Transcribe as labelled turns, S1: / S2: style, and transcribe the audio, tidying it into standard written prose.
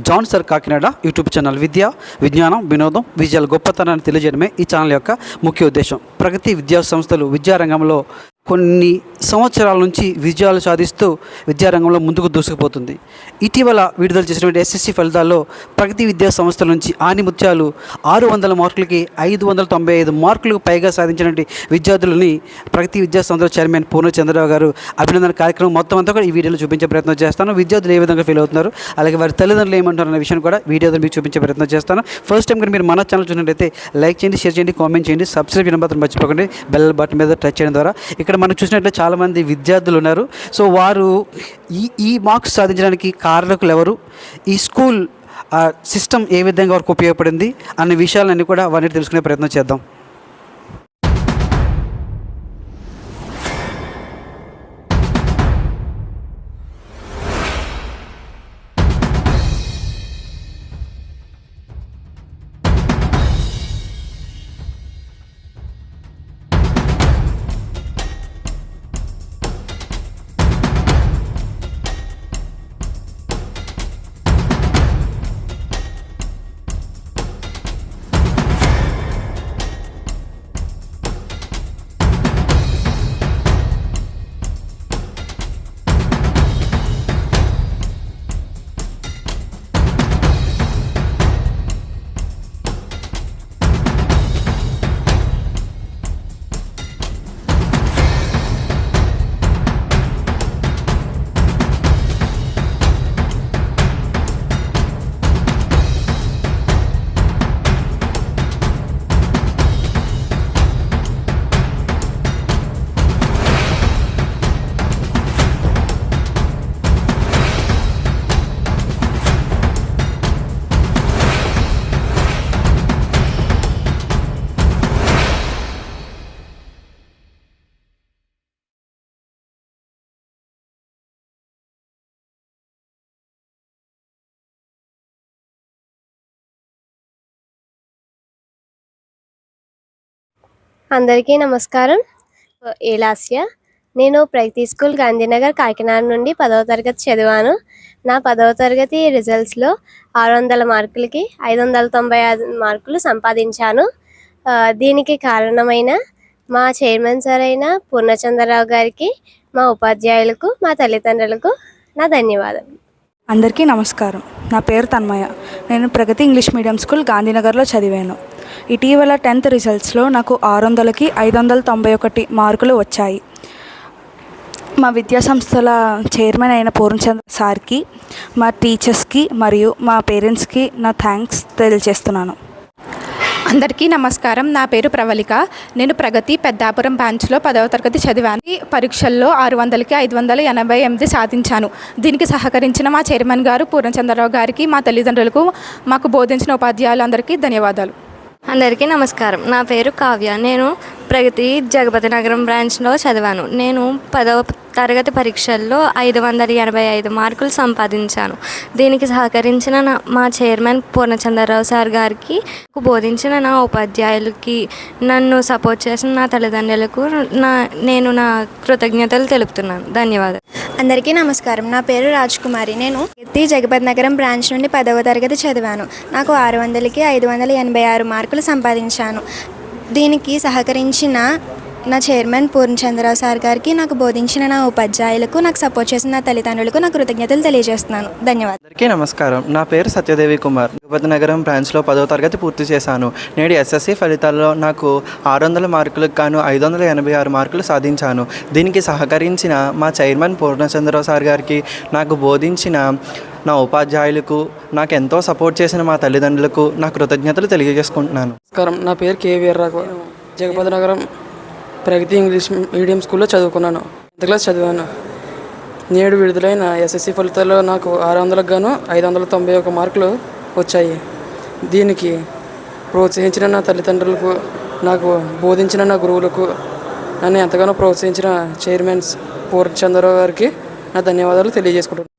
S1: John sir Kakinada YouTube channel విద్య, విజ్ఞానం, వినోదం, విజయాల గొప్పతనాన్ని తెలియజేయడమే ఈ ఛానల్ యొక్క ముఖ్య ఉద్దేశం. ప్రగతి విద్యా సంస్థలు విద్యారంగంలో కొన్ని సంవత్సరాల నుంచి విజయాలు సాధిస్తూ విద్యారంగంలో ముందుకు దూసుకుపోతుంది. ఇటీవల విడుదల చేసినటువంటి ఎస్ఎస్సి ఫలితాల్లో ప్రగతి విద్యా సంస్థల నుంచి ఆనిముత్యాలు 600 మార్కులకి 595 మార్కులకు పైగా సాధించినటువంటి విద్యార్థులని ప్రగతి విద్యా సంస్థల చైర్మన్ పూర్ణచంద్రరావు గారు అభినందన కార్యక్రమం మొత్తం అంతా కూడా ఈ వీడియోలో చూపించే ప్రయత్నం చేస్తాను. విద్యార్థులు ఏ విధంగా ఫీల్ అవుతున్నారు, అలాగే వారి తల్లిదండ్రులు ఏమంటారు అనే విషయం కూడా వీడియోలో మీకు చూపించే ప్రయత్నం చేస్తాను. ఫస్ట్ టైం కానీ మీరు మన ఛానల్ చూసినట్లయితే లైక్ చేయండి, షేర్ చేయండి, కామెంట్ చేయండి, సబ్స్క్రైబ్ చేయడం మాత్రం మర్చిపోకండి. బెల్ బటన్ మీద టచ్ చేయడం ద్వారా ఇక్కడ మనం చూసినట్లయితే చాలామంది విద్యార్థులు ఉన్నారు. సో వారు ఈ మార్క్స్ సాధించడానికి కారకులు ఎవరు, ఈ స్కూల్ సిస్టమ్ ఏ విధంగా వారికి ఉపయోగపడింది అనే విషయాలన్నీ కూడా వారిని తెలుసుకునే ప్రయత్నం చేద్దాం.
S2: అందరికీ నమస్కారం. ఏలాస్య. నేను ప్రగతి స్కూల్ గాంధీనగర్ కాకినాడ నుండి 10వ తరగతి చదివాను. నా 10వ తరగతి రిజల్ట్స్లో 600 మార్కులకి 595 మార్కులు సంపాదించాను. దీనికి కారణమైన మా చైర్మన్ సార్ అయిన పూర్ణచంద్రరావు గారికి, మా ఉపాధ్యాయులకు, మా తల్లిదండ్రులకు నా ధన్యవాదాలు.
S3: అందరికీ నమస్కారం. నా పేరు తన్మయ. నేను ప్రగతి ఇంగ్లీష్ మీడియం స్కూల్ గాంధీనగర్లో చదివాను. ఇటీవల 10th రిజల్ట్స్లో నాకు 600కి 591 మార్కులు వచ్చాయి. మా విద్యాసంస్థల చైర్మన్ అయిన పూర్ణచంద్ర సార్కి, మా టీచర్స్కి మరియు మా పేరెంట్స్కి నా థ్యాంక్స్ తెలియజేస్తున్నాను.
S4: అందరికీ నమస్కారం. నా పేరు ప్రవళిక. నేను ప్రగతి పెద్దాపురం బ్రాంచ్లో 10వ తరగతి చదివాను. ఈ పరీక్షల్లో 600కి 588 సాధించాను. దీనికి సహకరించిన మా చైర్మన్ గారు పూర్ణచంద్రరావు గారికి, మా తల్లిదండ్రులకు, మాకు బోధించిన ఉపాధ్యాయులందరికీ ధన్యవాదాలు.
S5: అందరికీ నమస్కారం. నా పేరు కావ్య. నేను ప్రగతి జగపతి నగరం బ్రాంచ్లో చదివాను. నేను 10వ తరగతి పరీక్షల్లో 585 మార్కులు సంపాదించాను. దీనికి సహకరించిన మా చైర్మన్ పూర్ణచంద్రరావు సార్ గారికి, బోధించిన నా ఉపాధ్యాయులకి, నన్ను సపోర్ట్ చేసిన నా తల్లిదండ్రులకు నేను నా కృతజ్ఞతలు తెలుపుతున్నాను. ధన్యవాదాలు.
S6: అందరికీ నమస్కారం. నా పేరు రాజ్కుమారి. నేను ప్రగతి జగపతి నగరం బ్రాంచ్ నుండి 10వ తరగతి చదివాను. నాకు 600కి 586 మార్కులు సంపాదించాను. దీనికి సహకరించిన నా చైర్మన్ పూర్ణచంద్రరావు సార్ గారికి, నాకు బోధించిన నా ఉపాధ్యాయులకు, నాకు సపోర్ట్ చేసిన నా తల్లిదండ్రులకు నా కృతజ్ఞతలు తెలియజేస్తున్నాను. ధన్యవాదాలు.
S7: అందరికీ నమస్కారం. నా పేరు సత్యదేవి కుమార్. జగపతి నగరం బ్రాంచ్లో 10వ తరగతి పూర్తి చేశాను. నేడు ఎస్ఎస్సి ఫలితాల్లో నాకు 600 మార్కులకు గాను 586 మార్కులు సాధించాను. దీనికి సహకరించిన మా చైర్మన్ పూర్ణచంద్రరావు సార్ గారికి, నాకు బోధించిన నా ఉపాధ్యాయులకు, నాకు ఎంతో సపోర్ట్ చేసిన మా తల్లిదండ్రులకు నా కృతజ్ఞతలు తెలియజేసుకుంటున్నాను.
S8: నమస్కారం. నా పేరు కేవీఆర్ రాఘవ. జగపతి నగరం ప్రగతి ఇంగ్లీష్ మీడియం స్కూల్లో చదువుకున్నాను. 10th క్లాస్ చదివాను. నేడు విడుదలైన ఎస్ఎస్సి ఫలితాల్లో నాకు 600కు గాను 591 మార్కులు వచ్చాయి. దీనికి ప్రోత్సహించిన నా తల్లిదండ్రులకు, నాకు బోధించిన నా గురువులకు, నన్ను ఎంతగానో ప్రోత్సహించిన చైర్మన్ పూర్ణచంద్రరావు గారికి నా ధన్యవాదాలు తెలియజేసుకుంటున్నాను.